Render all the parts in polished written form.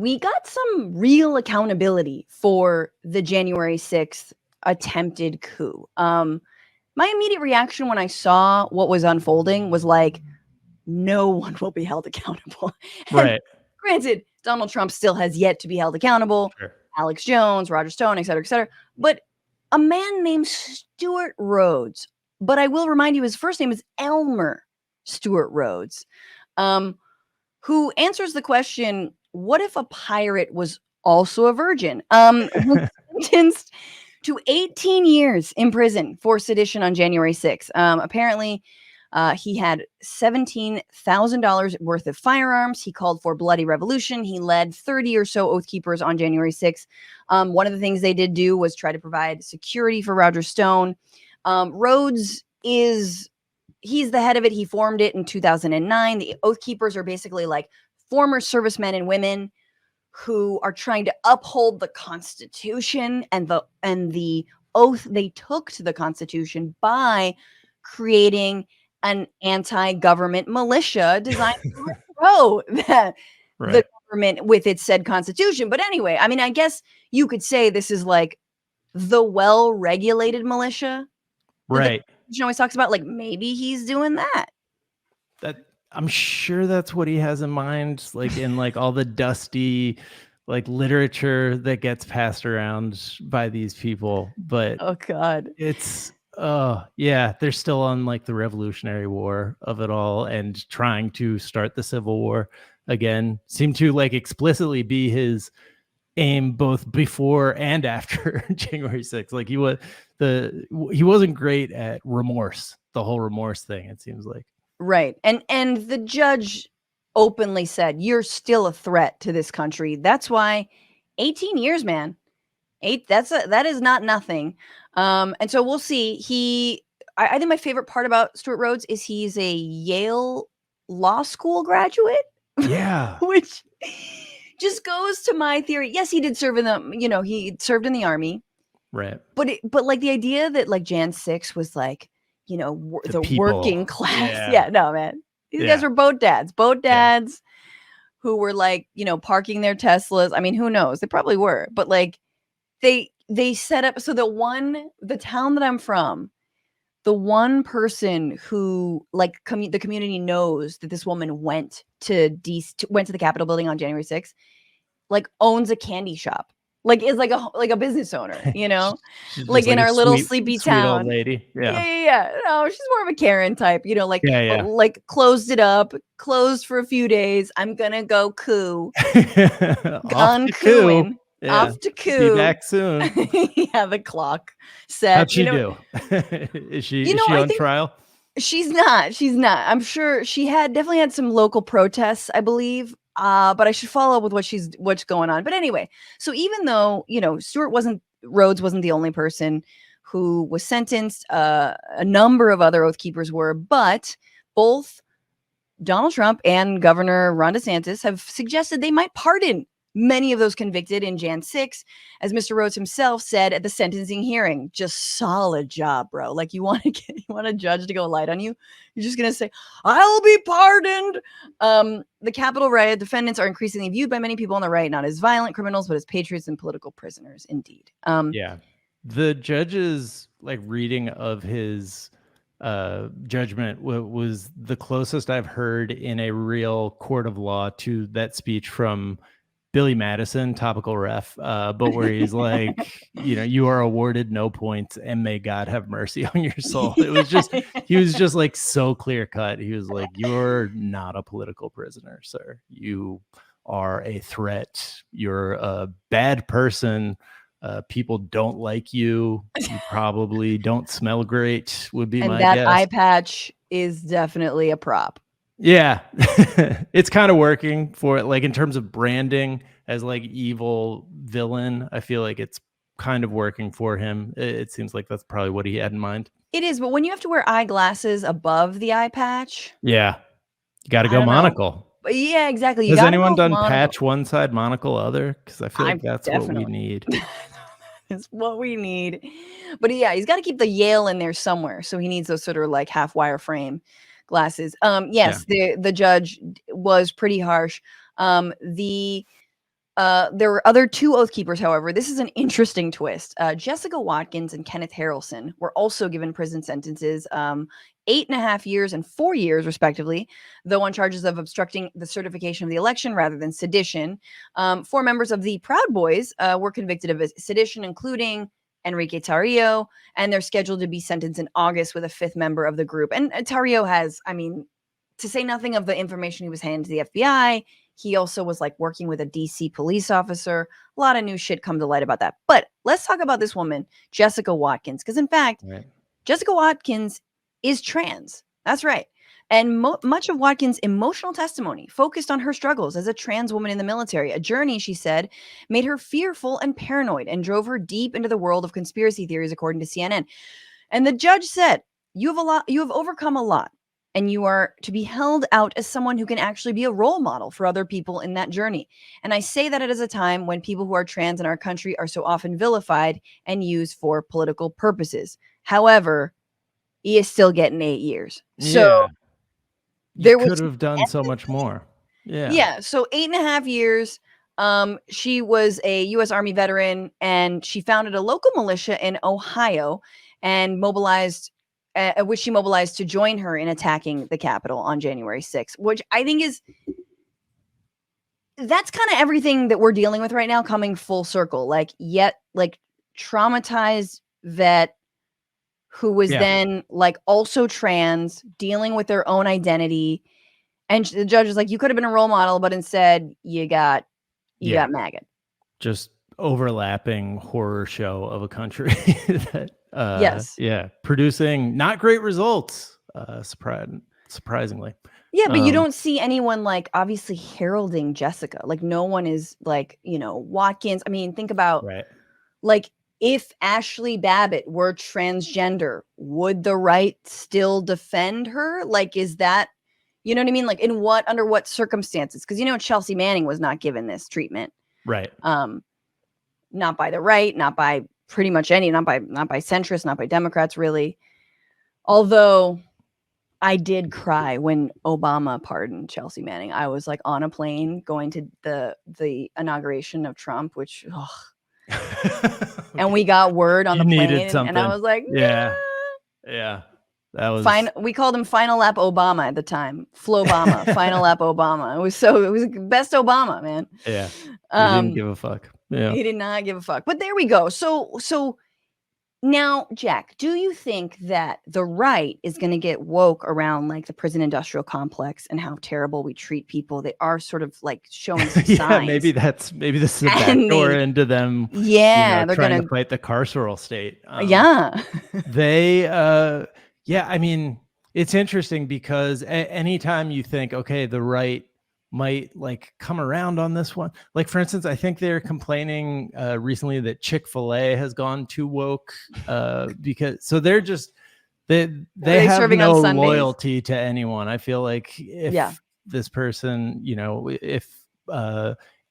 we got some real accountability for the January 6th attempted coup. My immediate reaction when I saw what was unfolding was like, no one will be held accountable. And Right. granted, Donald Trump still has yet to be held accountable. Sure. Alex Jones, Roger Stone, et cetera, et cetera. But a man named Stewart Rhodes, but I will remind you, his first name is Elmer Stewart Rhodes, who answers the question, what if a pirate was also a virgin? Was sentenced to 18 years in prison for sedition on January 6th. Apparently, he had $17,000 worth of firearms. He called for bloody revolution. He led 30 or so Oath Keepers on January 6th. One of the things they did do was try to provide security for Roger Stone. Rhodes he's the head of it. He formed it in 2009. The Oath Keepers are basically like former servicemen and women who are trying to uphold the Constitution and the oath they took to the Constitution by creating an anti-government militia designed to overthrow the government with its said Constitution. But anyway, I mean, I guess you could say this is like the well-regulated militia. Right. He always talks about, like, maybe he's doing that. I'm sure that's what he has in mind, like in like all the dusty like literature that gets passed around by these people. But oh god, it's yeah, they're still on like the Revolutionary War of it all and trying to start the Civil War again. Seem to like explicitly be his aim both before and after January 6th. Like he wasn't great at remorse, the whole remorse thing, it seems like. Right. And the judge openly said, you're still a threat to this country. That's why 18 years, man. That is not nothing. And so we'll see. I think my favorite part about Stewart Rhodes is he's a Yale law school graduate. Yeah. Which just goes to my theory. Yes, he did serve he served in the army. Right. But like the idea that like Jan 6 was like, the working class. Yeah. No, man. These guys were boat dads who were like, parking their Teslas. I mean, who knows? They probably were. But like they set up, so the town that I'm from, the one person who like the community knows that this woman went to the Capitol building on January 6th, like owns a candy shop. Like is like a business owner, like in our little sleepy town. Old lady. Yeah. No, she's more of a Karen type, like closed it up, closed for a few days. I'm gonna go coup. On cooing. Yeah. Off to coup. Be back soon. Yeah, the clock set. How'd she do? Is she on trial? She's not. I'm sure she definitely had some local protests, I believe. But I should follow up with what's going on. But anyway, so even though, Rhodes wasn't the only person who was sentenced, a number of other Oath Keepers were, but both Donald Trump and Governor Ron DeSantis have suggested they might pardon many of those convicted in Jan 6, as Mr. Rhodes himself said at the sentencing hearing. Just solid job, bro. Like you want a judge to go light on you? You're just going to say, I'll be pardoned. The Capitol riot defendants are increasingly viewed by many people on the right not as violent criminals, but as patriots and political prisoners. Indeed. Yeah. The judge's like reading of his judgment was the closest I've heard in a real court of law to that speech from Billy Madison, topical ref, but where he's like, you are awarded no points and may God have mercy on your soul. It was just, he was just like so clear cut. He was like, you're not a political prisoner, sir. You are a threat. You're a bad person. People don't like you. You probably don't smell great, would be my guess. And that eye patch is definitely a prop. Yeah, it's kind of working for it. Like in terms of branding as like evil villain, I feel like it's kind of working for him. It seems like that's probably what he had in mind. It is, but when you have to wear eyeglasses above the eye patch, yeah, you got to go monocle. Yeah, exactly. Has anyone done patch one side, monocle other? Because I feel like that's what we need. It's what we need. But yeah, he's got to keep the Yale in there somewhere. So he needs those sort of like half wire frame glasses. Yes, the judge was pretty harsh. The There were other 2 oath keepers, however. This is an interesting twist. Jessica Watkins and Kenneth Harrelson were also given prison sentences, 8.5 years and 4 years, respectively, though on charges of obstructing the certification of the election rather than sedition. 4 members of the Proud Boys were convicted of sedition, including Enrique Tarrio, and they're scheduled to be sentenced in August with a 5th member of the group. And Tarrio has, I mean, to say nothing of the information he was handing to the FBI, he also was like working with a DC police officer. A lot of new shit come to light about that. But let's talk about this woman, Jessica Watkins, because in fact, Jessica Watkins is trans. That's right. And much of Watkins' emotional testimony focused on her struggles as a trans woman in the military. A journey, she said, made her fearful and paranoid and drove her deep into the world of conspiracy theories, according to CNN. And the judge said, you have overcome a lot, and you are to be held out as someone who can actually be a role model for other people in that journey. And I say that at a time when people who are trans in our country are so often vilified and used for political purposes. However, he is still getting 8 years. So there could have done so much more. Yeah. So 8.5 years. She was a U.S. Army veteran, and she founded a local militia in Ohio and which she mobilized to join her in attacking the Capitol on January 6th, which I think that's kind of everything that we're dealing with right now coming full circle. Like traumatized vet who was then like also trans, dealing with their own identity. And the judge was like, you could have been a role model, but instead you got maggot. Just overlapping horror show of a country that producing not great results, surprisingly. Yeah, but you don't see anyone like obviously heralding Jessica. Like no one is like, Watkins. I mean, think about like if Ashley Babbitt were transgender, would the right still defend her? Like, is that, you know what I mean? Like under what circumstances? Because Chelsea Manning was not given this treatment. Right. Not by the right, not by pretty much not by centrists, not by Democrats, really. Although I did cry when Obama pardoned Chelsea Manning. I was like on a plane going to the inauguration of Trump, which, and we got word on the plane, and I was like, nah. Yeah. That was fine. We called him Final Lap Obama at the time. Flobama, Final Lap Obama. It was best Obama, man. Yeah. He didn't give a fuck. Yeah. He did not give a fuck. But there we go. So now, Jack, do you think that the right is going to get woke around like the prison industrial complex and how terrible we treat people? They are sort of like showing some signs. Maybe this is the backdoor into them. Yeah, they're trying to fight the carceral state. I mean, it's interesting because anytime you think, okay, the right might like come around on this one. Like, for instance, I think they're complaining recently that Chick-fil-A has gone too woke because so they're just they have no loyalty to anyone. I feel like if this person, if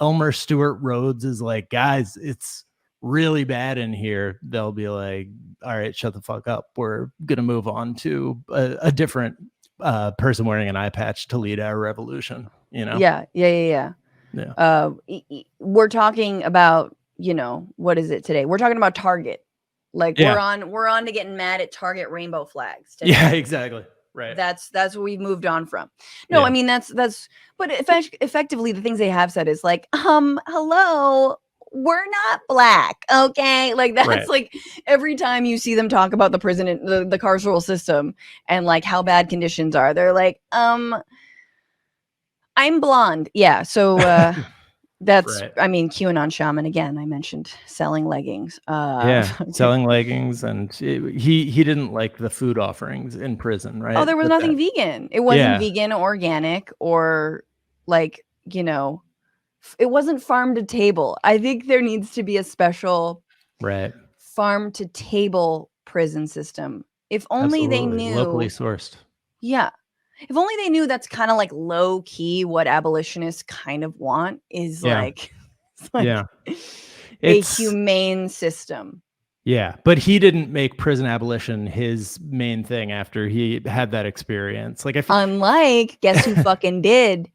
Elmer Stewart Rhodes is like, guys, it's really bad in here, they'll be like, all right, shut the fuck up. We're going to move on to a different person wearing an eye patch to lead our revolution. Yeah. We're talking about, what is it today? We're talking about Target. Like we're on to getting mad at Target rainbow flags today. Yeah, exactly. Right. That's what we've moved on from. No, I mean that's but effectively the things they have said is like, hello, we're not black, okay? Like that's like every time you see them talk about the prison, the carceral system and like how bad conditions are, they're like, I'm blonde. Yeah. So that's I mean, QAnon shaman again. I mentioned selling leggings. Selling leggings, and he didn't like the food offerings in prison, right? Oh, there was nothing vegan. It wasn't vegan, organic, or like, it wasn't farm to table. I think there needs to be a special farm to table prison system. If only they knew, locally sourced. Yeah. If only they knew that's kind of like low key what abolitionists kind of want is like a humane system. Yeah, but he didn't make prison abolition his main thing after he had that experience. Like, unlike, guess who fucking did?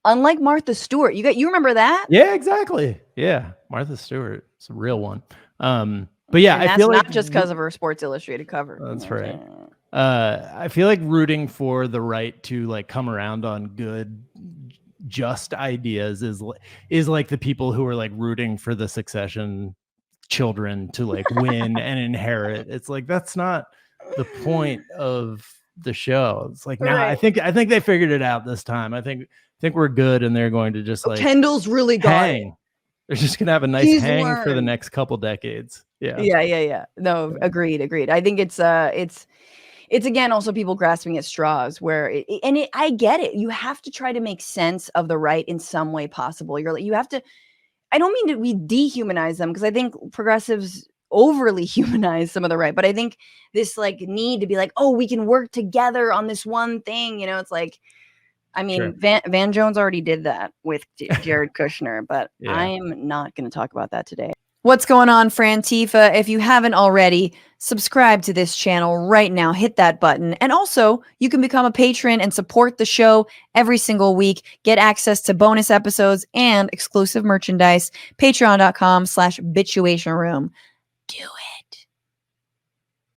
Unlike Martha Stewart, you remember that? Yeah, exactly. Yeah, Martha Stewart. It's a real one. But yeah, And I that's feel like not just because of her Sports Illustrated cover. that's right. I feel like rooting for the right to like come around on good, just ideas is like the people who are like rooting for the succession children to like win and inherit. It's like that's not the point of the show. It's like, nah, I think they figured it out this time. I think we're good, and they're going to just like Kendall's really got it. hang. They're just gonna have a nice He's hang for the learned. next couple decades. Yeah. Yeah. No, agreed. I think it's again also people grasping at straws where I get it. You have to try to make sense of the right in some way possible. You have to. I don't mean that we dehumanize them because I think progressives overly humanize some of the right, but I think this like need to be like, oh, we can work together on this one thing. It's like, I mean, Sure. Van Jones already did that with Jared Kushner, but Yeah. I'm not going to talk about that today. What's going on, Frantifa? If you haven't already, subscribe to this channel right now. Hit that button. And also, you can become a patron and support the show every single week. Get access to bonus episodes and exclusive merchandise. Patreon.com/Bitchuation Room. Do it.